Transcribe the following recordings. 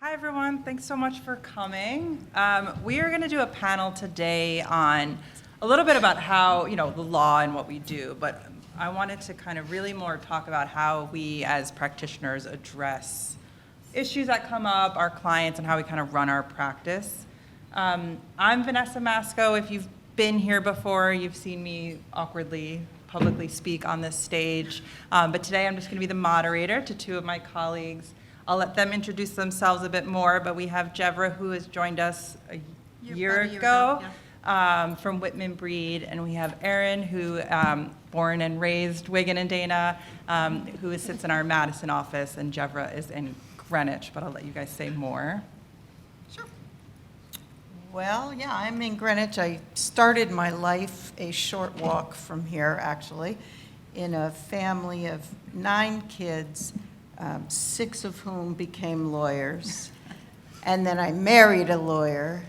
Hi, everyone. Thanks so much for coming. We are going to do a panel today on a little bit about how, the law and what we do, but I wanted to kind of really more talk about how we as practitioners address issues that come up, our clients, and how we kind of run our practice. I'm Vanessa Maczko. If you've been here before, you've seen me awkwardly publicly speak on this stage, but today I'm just going to be the moderator to two of my colleagues. I'll let them introduce themselves a bit more, but we have Jevera, who has joined us a year ago from Whitman Breed, and we have Erin, who born and raised Wiggin and Dana, who sits in our Madison office, and Jevera is in Greenwich, but I'll let you guys say more. Sure. Well, yeah, I'm in Greenwich. I started my life a short walk from here, actually, in a family of 9 kids. 6 of whom became lawyers. And then I married a lawyer,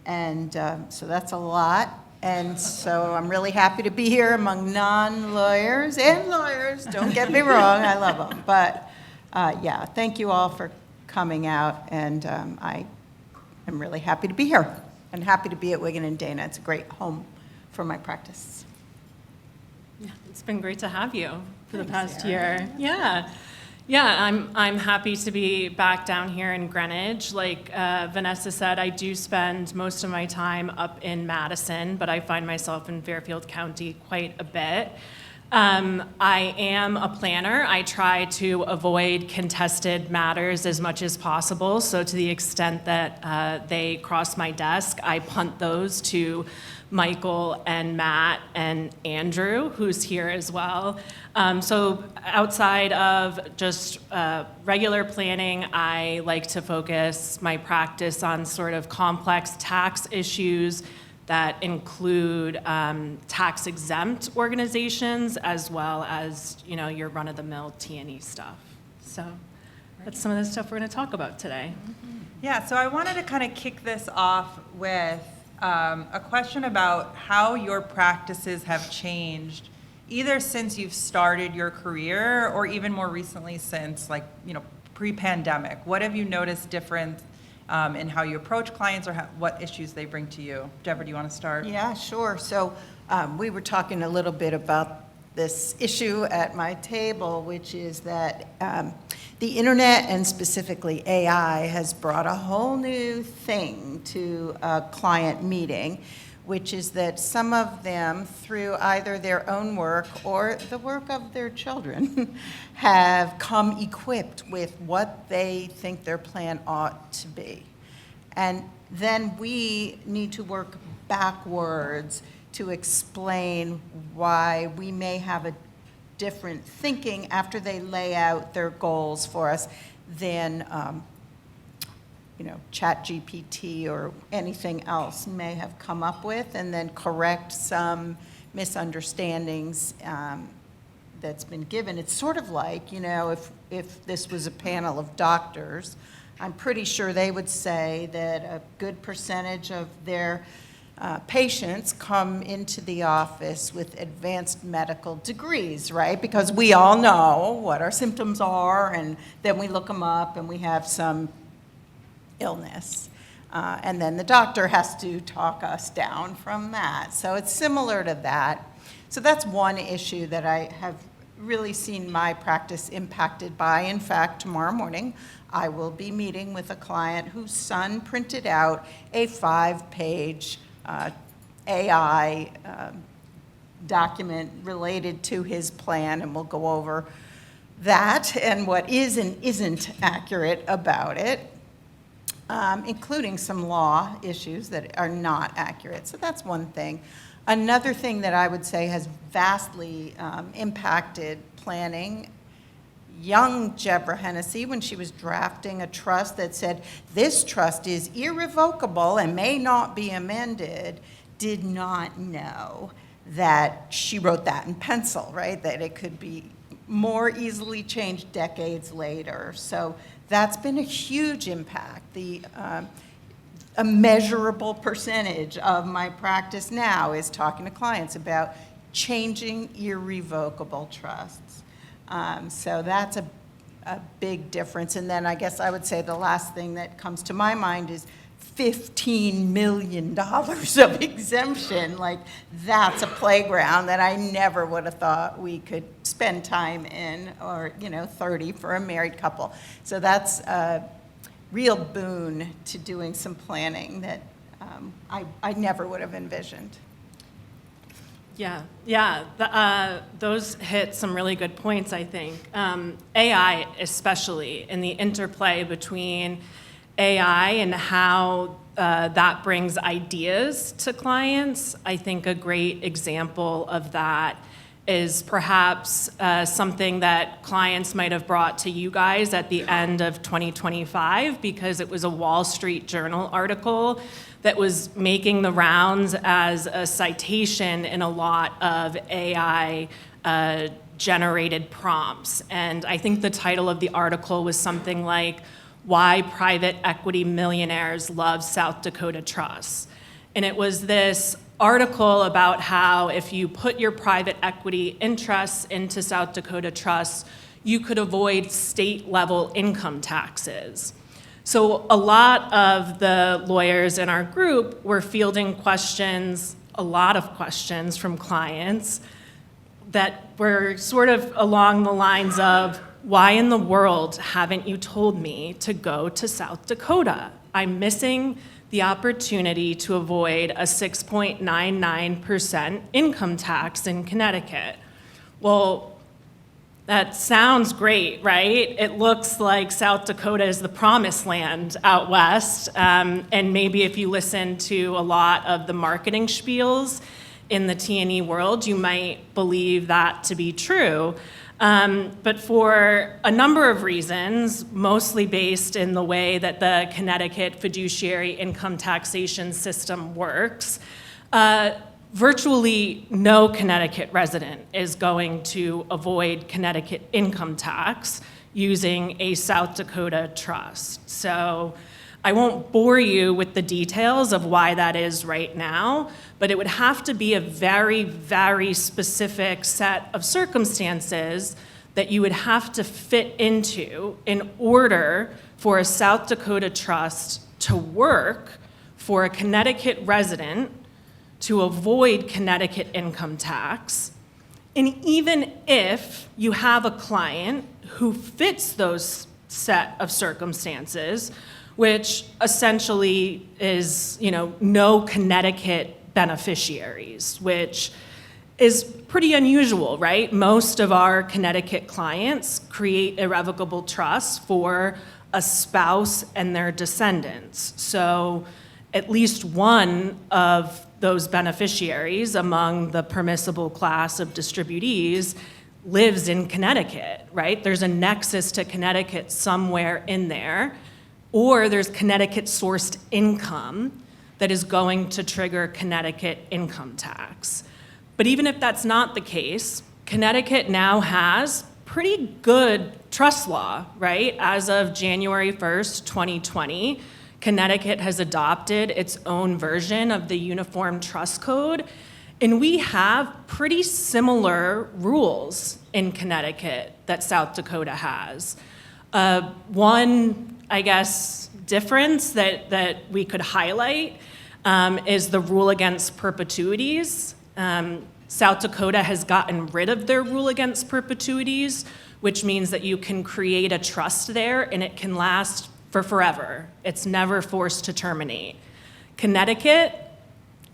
and so that's a lot. And so I'm really happy to be here among non-lawyers and lawyers. Don't get me wrong, I love them. But yeah, thank you all for coming out, and I am really happy to be here and happy to be at Wiggin and Dana. It's a great home for my practice. Yeah, it's been great to have you for the past Erin. year. Yeah, I'm happy to be back down here in Greenwich. Like Vanessa said, I do spend most of my time up in Madison, but I find myself in Fairfield County quite a bit. I am a planner. I try to avoid contested matters as much as possible. So to the extent that they cross my desk, I punt those to Michael and Matt and Andrew, who's here as well. So outside of just regular planning, I like to focus my practice on sort of complex tax issues that include tax-exempt organizations as well as, your run-of-the-mill T&E stuff. So that's some of the stuff we're going to talk about today. Yeah, so I wanted to kind of kick this off with a question about how your practices have changed, either since you've started your career or even more recently since, pre-pandemic. What have you noticed different in how you approach clients or what issues they bring to you? Jevera, do you want to start? Yeah, sure. So we were talking a little bit about this issue at my table, which is that the internet and specifically AI has brought a whole new thing to a client meeting, which is that some of them, through either their own work or the work of their children, have come equipped with what they think their plan ought to be. And then we need to work backwards to explain why we may have a different thinking after they lay out their goals for us than ChatGPT or anything else may have come up with, and then correct some misunderstandings that's been given. It's sort of like, if this was a panel of doctors, I'm pretty sure they would say that a good percentage of their patients come into the office with advanced medical degrees, right? Because we all know what our symptoms are, and then we look them up and we have some illness. And then the doctor has to talk us down from that. So it's similar to that. So that's one issue that I have really seen my practice impacted by. In fact, tomorrow morning, I will be meeting with a client whose son printed out a 5-page AI document related to his plan, and we'll go over that and what is and isn't accurate about it, including some law issues that are not accurate. So that's one thing. Another thing that I would say has vastly impacted planning, young Jevera Hennessey, when she was drafting a trust that said, this trust is irrevocable and may not be amended, did not know that she wrote that in pencil, right? That it could be more easily changed decades later. So that's been a huge impact. A measurable percentage of my practice now is talking to clients about changing irrevocable trusts. So that's a big difference. And then I guess I would say the last thing that comes to my mind is $15 million of exemption. Like, that's a playground that I never would have thought we could spend time in, or, 30 for a married couple. So that's a real boon to doing some planning that I never would have envisioned. Those hit some really good points, I think. AI especially, and the interplay between AI and how that brings ideas to clients. I think a great example of that is perhaps something that clients might have brought to you guys at the end of 2025, because it was a Wall Street Journal article that was making the rounds as a citation in a lot of AI generated prompts. And I think the title of the article was something like, "Why Private Equity Millionaires Love South Dakota Trusts." And it was this article about how if you put your private equity interests into South Dakota trusts, you could avoid state-level income taxes. So a lot of the lawyers in our group were fielding questions, a lot of questions from clients that were sort of along the lines of, why in the world haven't you told me to go to South Dakota? I'm missing the opportunity to avoid a 6.99% income tax in Connecticut. Well, that sounds great, right? It looks like South Dakota is the promised land out west. And maybe if you listen to a lot of the marketing spiels in the T&E world, you might believe that to be true. But for a number of reasons, mostly based in the way that the Connecticut fiduciary income taxation system works, virtually no Connecticut resident is going to avoid Connecticut income tax using a South Dakota trust. So I won't bore you with the details of why that is right now, but it would have to be a very, very specific set of circumstances that you would have to fit into in order for a South Dakota trust to work for a Connecticut resident to avoid Connecticut income tax. And even if you have a client who fits those set of circumstances, which essentially is, no Connecticut beneficiaries, which is pretty unusual, right? Most of our Connecticut clients create irrevocable trusts for a spouse and their descendants. So at least one of those beneficiaries among the permissible class of distributees lives in Connecticut, right? There's a nexus to Connecticut somewhere in there, or there's Connecticut-sourced income that is going to trigger Connecticut income tax. But even if that's not the case, Connecticut now has pretty good trust law, right? As of January 1st, 2020, Connecticut has adopted its own version of the Uniform Trust Code, and we have pretty similar rules in Connecticut that South Dakota has. One, I guess, difference that we could highlight is the rule against perpetuities. South Dakota has gotten rid of their rule against perpetuities, which means that you can create a trust there and it can last for forever. It's never forced to terminate. Connecticut,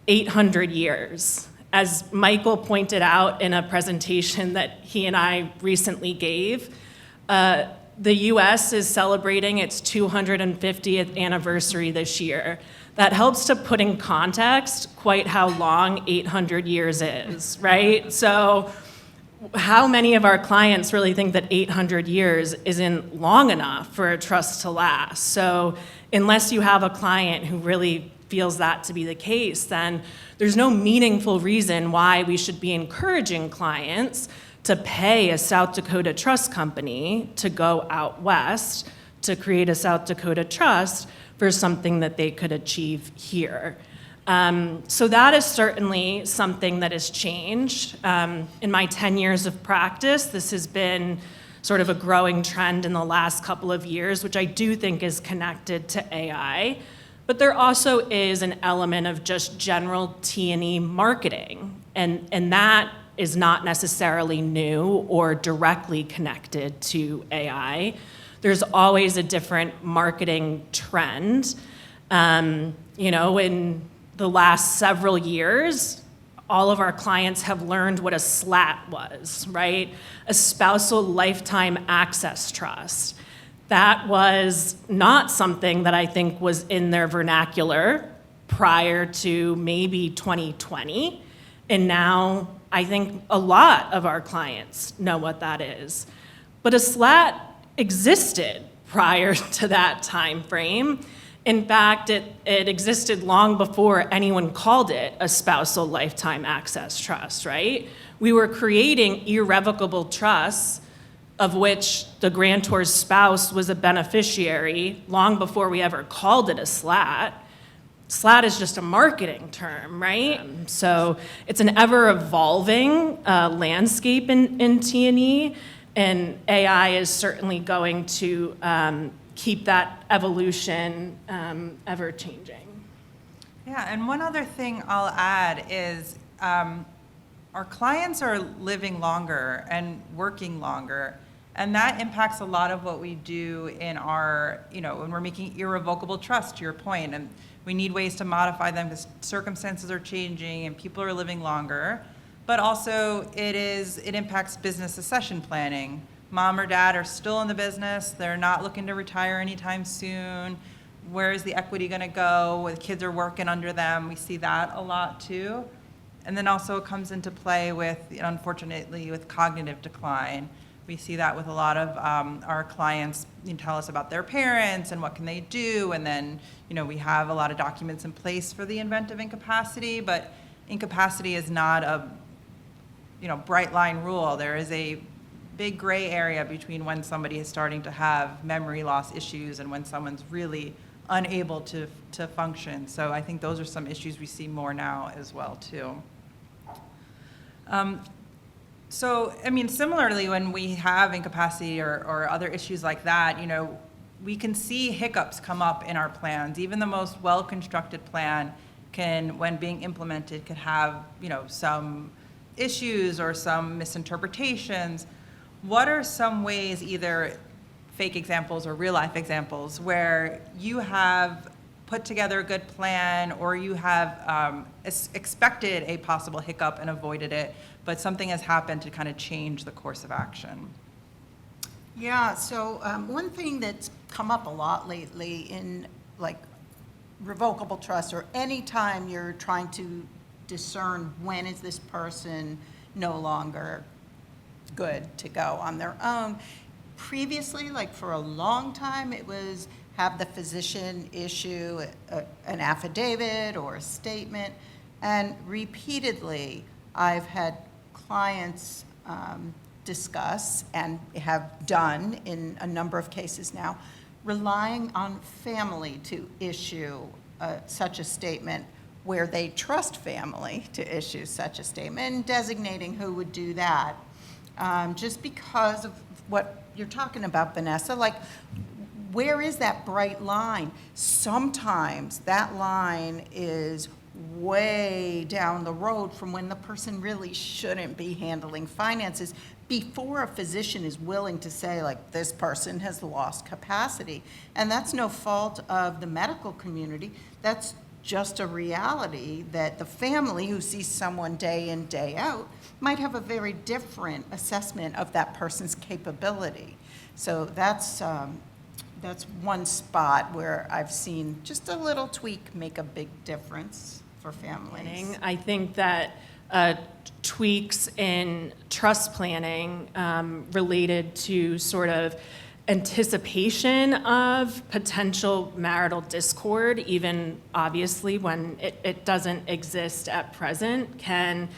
800 years. As Michael pointed out in a presentation that he and I recently gave, the US is celebrating its 250th anniversary this year. That helps to put in context quite how long 800 years is, right? So how many of our clients really think that 800 years isn't long enough for a trust to last? So unless you have a client who really feels that to be the case, then there's no meaningful reason why we should be encouraging clients to pay a South Dakota trust company to go out west to create a South Dakota trust for something that they could achieve here. So that is certainly something that has changed. In my 10 years of practice, this has been sort of a growing trend in the last couple of years, which I do think is connected to AI. But there also is an element of just general T&E marketing, and that is not necessarily new or directly connected to AI. There's always a different marketing trend. In the last several years, all of our clients have learned what a SLAT was, right? A spousal lifetime access trust. That was not something that I think was in their vernacular prior to maybe 2020. And now I think a lot of our clients know what that is. But a SLAT existed prior to that time frame. In fact, it existed long before anyone called it a spousal lifetime access trust, right? We were creating irrevocable trusts of which the grantor's spouse was a beneficiary long before we ever called it a SLAT. SLAT is just a marketing term, right? So it's an ever-evolving landscape in T&E, and AI is certainly going to keep that evolution ever-changing. Yeah, and one other thing I'll add is our clients are living longer and working longer, and that impacts a lot of what we do in our, when we're making irrevocable trusts, to your point, and we need ways to modify them because circumstances are changing and people are living longer. But also it impacts business succession planning. Mom or dad are still in the business. They're not looking to retire anytime soon. Where is the equity going to go? The kids are working under them. We see that a lot too. And then also it comes into play with, unfortunately, with cognitive decline. We see that with a lot of our clients tell us about their parents and what can they do. And then, we have a lot of documents in place for the event of incapacity, but incapacity is not a, bright line rule. There is a big gray area between when somebody is starting to have memory loss issues and when someone's really unable to function. So I think those are some issues we see more now as well, too. Similarly, when we have incapacity or other issues like that, we can see hiccups come up in our plans. Even the most well-constructed plan can, when being implemented, could have, some issues or some misinterpretations. What are some ways, either fake examples or real life examples, where you have put together a good plan or you have expected a possible hiccup and avoided it, but something has happened to kind of change the course of action? Yeah, so one thing that's come up a lot lately in revocable trust, or any time you're trying to discern when is this person no longer good to go on their own. Previously, for a long time, it was have the physician issue an affidavit or a statement, and repeatedly I've had clients discuss, and have done in a number of cases now, relying on family to issue such a statement, where they trust family to issue such a statement, and designating who would do that. Just because of what you're talking about, Vanessa, where is that bright line? Sometimes that line is way down the road from when the person really shouldn't be handling finances, before a physician is willing to say, this person has lost capacity. And that's no fault of the medical community. That's just a reality that the family who sees someone day in, day out might have a very different assessment of that person's capability. So that's one spot where I've seen just a little tweak make a big difference for families. I think that tweaks in trust planning related to sort of anticipation of potential marital discord, even obviously when it doesn't exist at present, can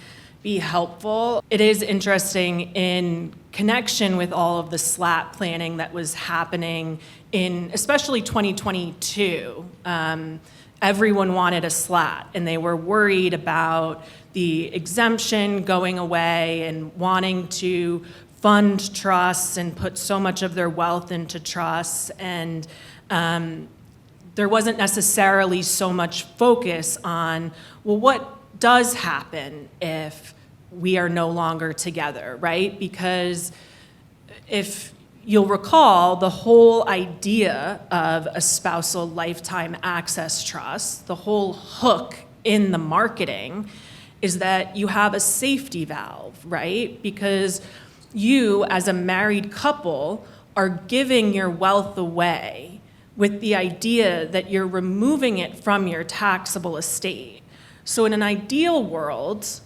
be helpful. It is interesting in connection with all of the SLAT planning that was happening in especially 2022. Everyone wanted a SLAT, and they were worried about the exemption going away and wanting to fund trusts and put so much of their wealth into trusts, and there wasn't necessarily so much focus on, well, what does happen if we are no longer together, right? Because if you'll recall, the whole idea of a spousal lifetime access trust, the whole hook in the marketing is that you have a safety valve, right? Because you, as a married couple, are giving your wealth away with the idea that you're removing it from your taxable estate. So in an ideal world,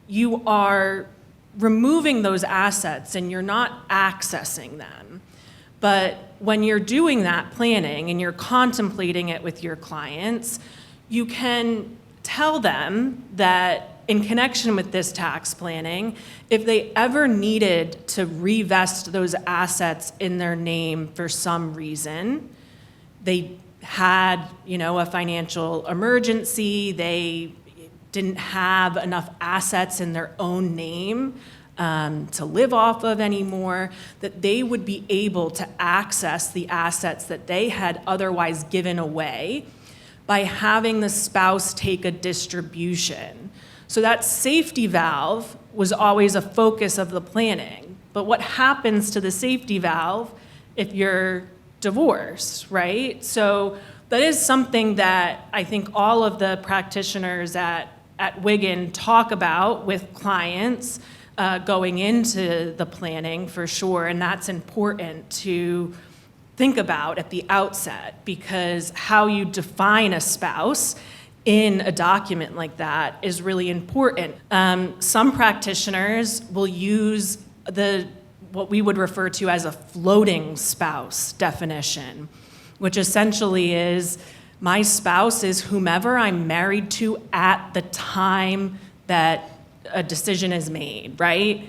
you are removing those assets and you're not accessing them. But when you're doing that planning and you're contemplating it with your clients, you can tell them that in connection with this tax planning, if they ever needed to revest those assets in their name for some reason, they had, a financial emergency, they didn't have enough assets in their own name to live off of anymore, that they would be able to access the assets that they had otherwise given away by having the spouse take a distribution. So that safety valve was always a focus of the planning. But what happens to the safety valve if you're divorced, right? So that is something that I think all of the practitioners at Wiggin talk about with clients going into the planning for sure, and that's important to think about at the outset, because how you define a spouse in a document like that is really important. Some practitioners will use what we would refer to as a floating spouse definition, which essentially is my spouse is whomever I'm married to at the time that a decision is made, right?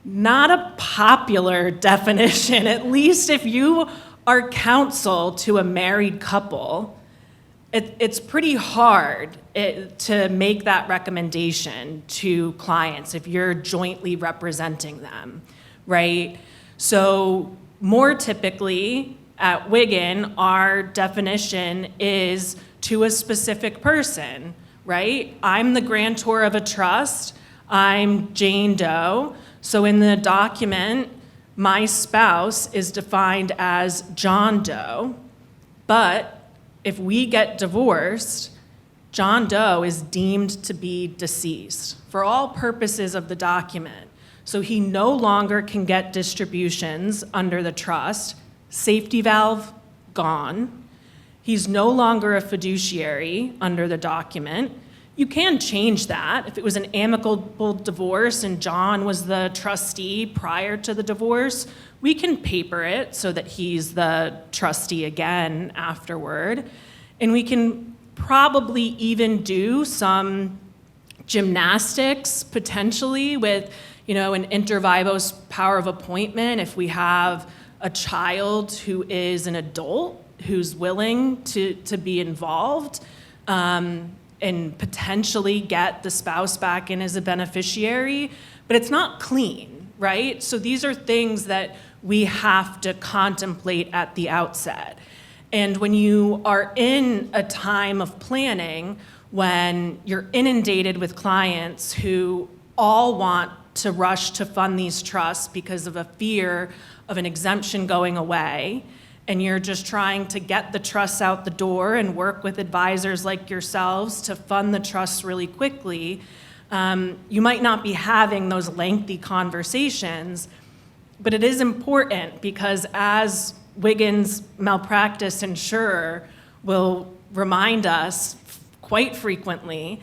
Not a popular definition, at least if you are counsel to a married couple. It's pretty hard to make that recommendation to clients if you're jointly representing them, right? So more typically at Wiggin, our definition is to a specific person, right? I'm the grantor of a trust. I'm Jane Doe. So in the document, my spouse is defined as John Doe, but if we get divorced, John Doe is deemed to be deceased for all purposes of the document. So he no longer can get distributions under the trust. Safety valve, gone. He's no longer a fiduciary under the document. You can change that. If it was an amicable divorce and John was the trustee prior to the divorce, we can paper it so that he's the trustee again afterward. And we can probably even do some gymnastics potentially with, an inter vivos power of appointment if we have a child who is an adult who's willing to be involved, and potentially get the spouse back in as a beneficiary, but it's not clean, right? So these are things that we have to contemplate at the outset. And when you are in a time of planning, when you're inundated with clients who all want to rush to fund these trusts because of a fear of an exemption going away, and you're just trying to get the trusts out the door and work with advisors like yourselves to fund the trusts really quickly, you might not be having those lengthy conversations, but it is important because as Wiggin's malpractice insurer will remind us quite frequently,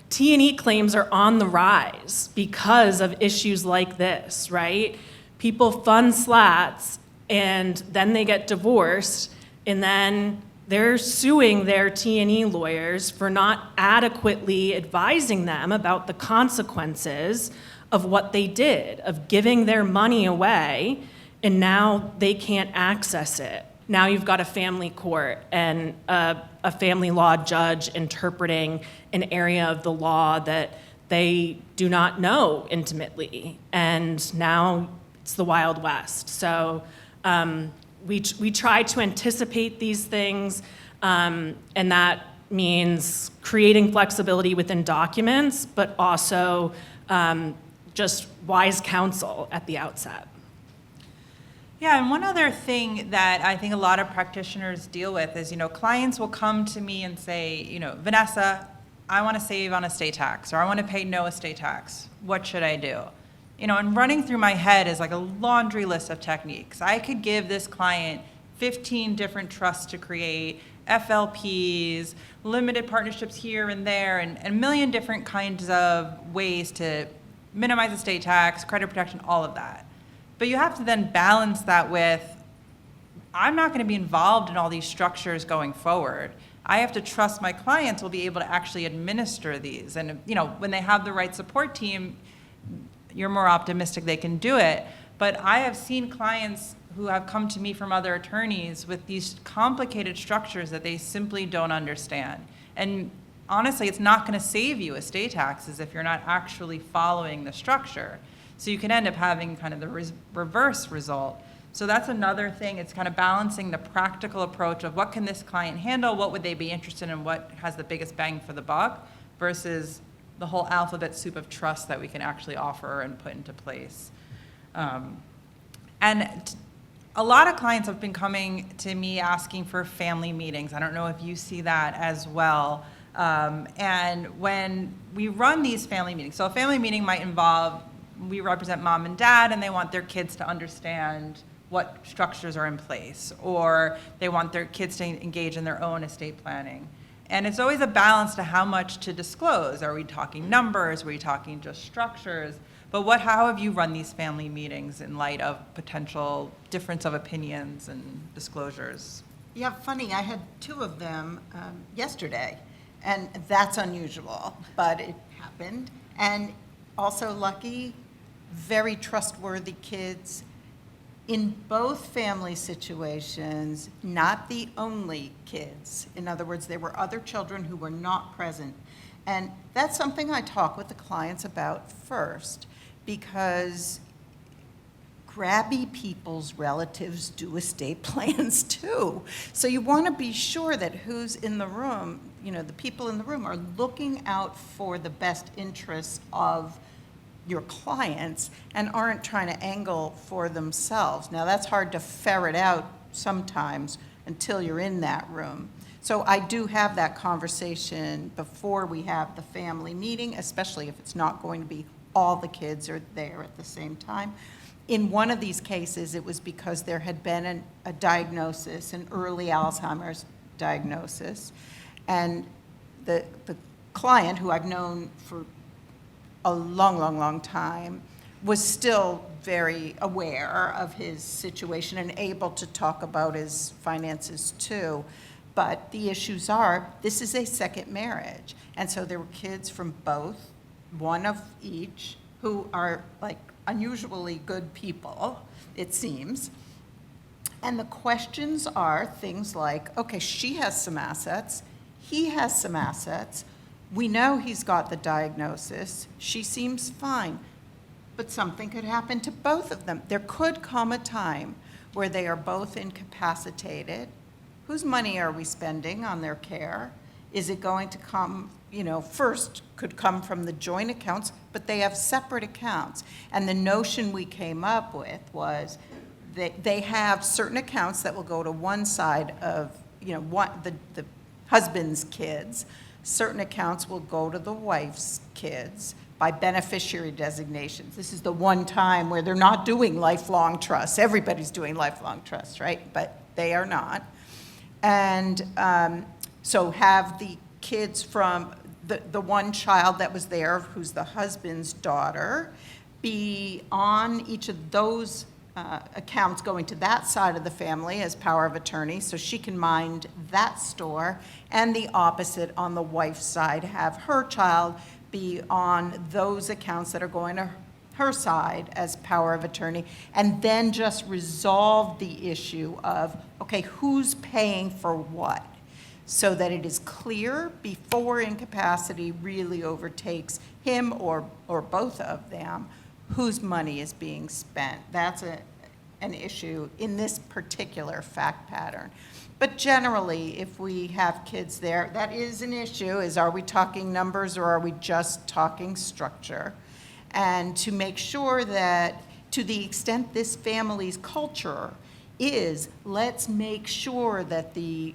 T&E claims are on the rise because of issues like this, right? People fund slats and then they get divorced, and then they're suing their T&E lawyers for not adequately advising them about the consequences of what they did, of giving their money away, and now they can't access it. Now you've got a family court and a family law judge interpreting an area of the law that they do not know intimately, and now it's the Wild West. So we try to anticipate these things, and that means creating flexibility within documents, but also just wise counsel at the outset. Yeah, and one other thing that I think a lot of practitioners deal with is, clients will come to me and say, Vanessa, I want to save on estate tax, or I want to pay no estate tax. What should I do? And running through my head is like a laundry list of techniques. I could give this client 15 different trusts to create, FLPs, limited partnerships here and there, and a million different kinds of ways to minimize estate tax, credit protection, all of that. But you have to then balance that with, I'm not going to be involved in all these structures going forward. I have to trust my clients will be able to actually administer these. And, when they have the right support team, you're more optimistic they can do it. But I have seen clients who have come to me from other attorneys with these complicated structures that they simply don't understand. And honestly, it's not going to save you estate taxes if you're not actually following the structure. So you can end up having kind of the reverse result. So that's another thing. It's kind of balancing the practical approach of what can this client handle, what would they be interested in, what has the biggest bang for the buck, versus the whole alphabet soup of trust that we can actually offer and put into place. And a lot of clients have been coming to me asking for family meetings. I don't know if you see that as well. And when we run these family meetings, so a family meeting might involve, we represent mom and dad, and they want their kids to understand what structures are in place, or they want their kids to engage in their own estate planning. And it's always a balance to how much to disclose. Are we talking numbers? Are we talking just structures? But how have you run these family meetings in light of potential difference of opinions and disclosures? Yeah, funny, I had 2 of them yesterday, and that's unusual, but it happened. And also lucky, very trustworthy kids. In both family situations, not the only kids. In other words, there were other children who were not present. And that's something I talk with the clients about first, because grabby people's relatives do estate plans too. So you want to be sure that who's in the room, the people in the room are looking out for the best interests of your clients and aren't trying to angle for themselves. Now, that's hard to ferret out sometimes until you're in that room. So I do have that conversation before we have the family meeting, especially if it's not going to be all the kids are there at the same time. In one of these cases, it was because there had been a diagnosis, an early Alzheimer's diagnosis, and the client, who I've known for a long time, was still very aware of his situation and able to talk about his finances too. But the issues are, this is a second marriage. And so there were kids from both, one of each, who are like unusually good people, it seems. And the questions are things like, okay, she has some assets, he has some assets, we know he's got the diagnosis, she seems fine, but something could happen to both of them. There could come a time where they are both incapacitated. Whose money are we spending on their care? Is it going to come, first could come from the joint accounts, but they have separate accounts. And the notion we came up with was that they have certain accounts that will go to one side of, the husband's kids. Certain accounts will go to the wife's kids by beneficiary designations. This is the one time where they're not doing lifelong trusts. Everybody's doing lifelong trusts, right? But they are not. And so have the kids from the one child that was there, who's the husband's daughter, be on each of those accounts going to that side of the family as power of attorney, so she can mind that store, and the opposite on the wife's side, have her child be on those accounts that are going to her side as power of attorney, and then just resolve the issue of, okay, who's paying for what? so that it is clear before incapacity really overtakes him or both of them, whose money is being spent. That's an issue in this particular fact pattern. But generally, if we have kids there, that is an issue, is are we talking numbers or are we just talking structure? And to make sure that to the extent this family's culture is, let's make sure that the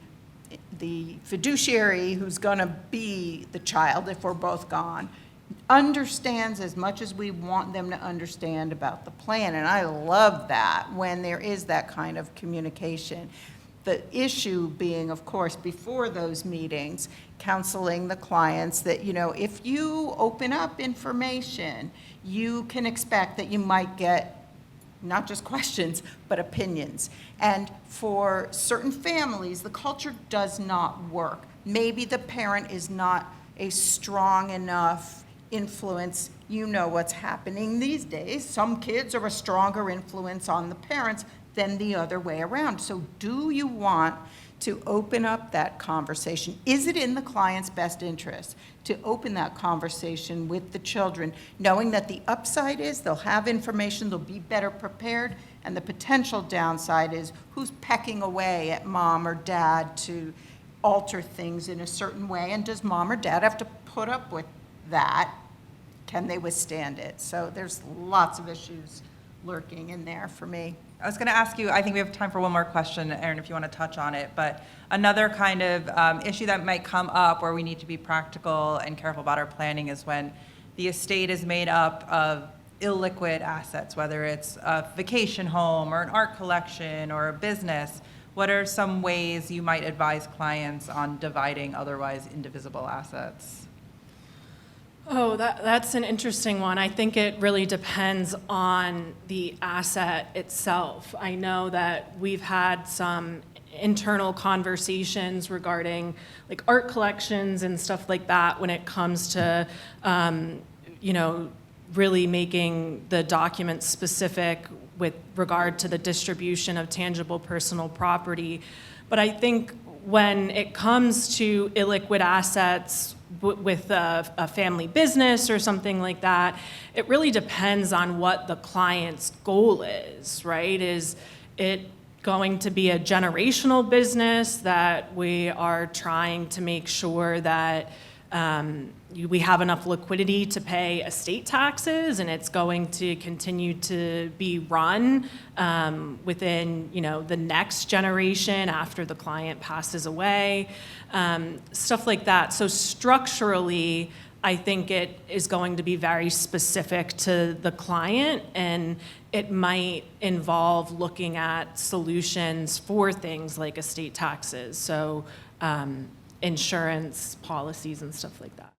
fiduciary who's gonna be the child, if we're both gone, understands as much as we want them to understand about the plan. And I love that when there is that kind of communication. The issue being, of course, before those meetings, counseling the clients that, you know, if you open up information, you can expect that you might get not just questions, but opinions. And for certain families, the culture does not work. Maybe the parent is not a strong enough influence. You know what's happening these days. Some kids are a stronger influence on the parents than the other way around. So do you want to open up that conversation? Is it in the client's best interest to open that conversation with the children, knowing that the upside is they'll have information, they'll be better prepared, and the potential downside is who's pecking away at mom or dad to alter things in a certain way, and does mom or dad have to put up with that? Can they withstand it? So there's lots of issues lurking in there for me. I was going to ask you, I think we have time for one more question, Erin, if you want to touch on it, but another kind of issue that might come up where we need to be practical and careful about our planning is when the estate is made up of illiquid assets, whether it's a vacation home or an art collection or a business. What are some ways you might advise clients on dividing otherwise indivisible assets? Oh, that's an interesting one. I think it really depends on the asset itself. I know that we've had some internal conversations regarding like art collections and stuff like that when it comes to, you know, really making the documents specific with regard to the distribution of tangible personal property. But I think when it comes to illiquid assets, with a family business or something like that, it really depends on what the client's goal is, right? Is it going to be a generational business that we are trying to make sure that we have enough liquidity to pay estate taxes, and it's going to continue to be run within, you know, the next generation after the client passes away, stuff like that. So structurally, I think it is going to be very specific to the client, and it might involve looking at solutions for things like estate taxes. So insurance policies and stuff like that.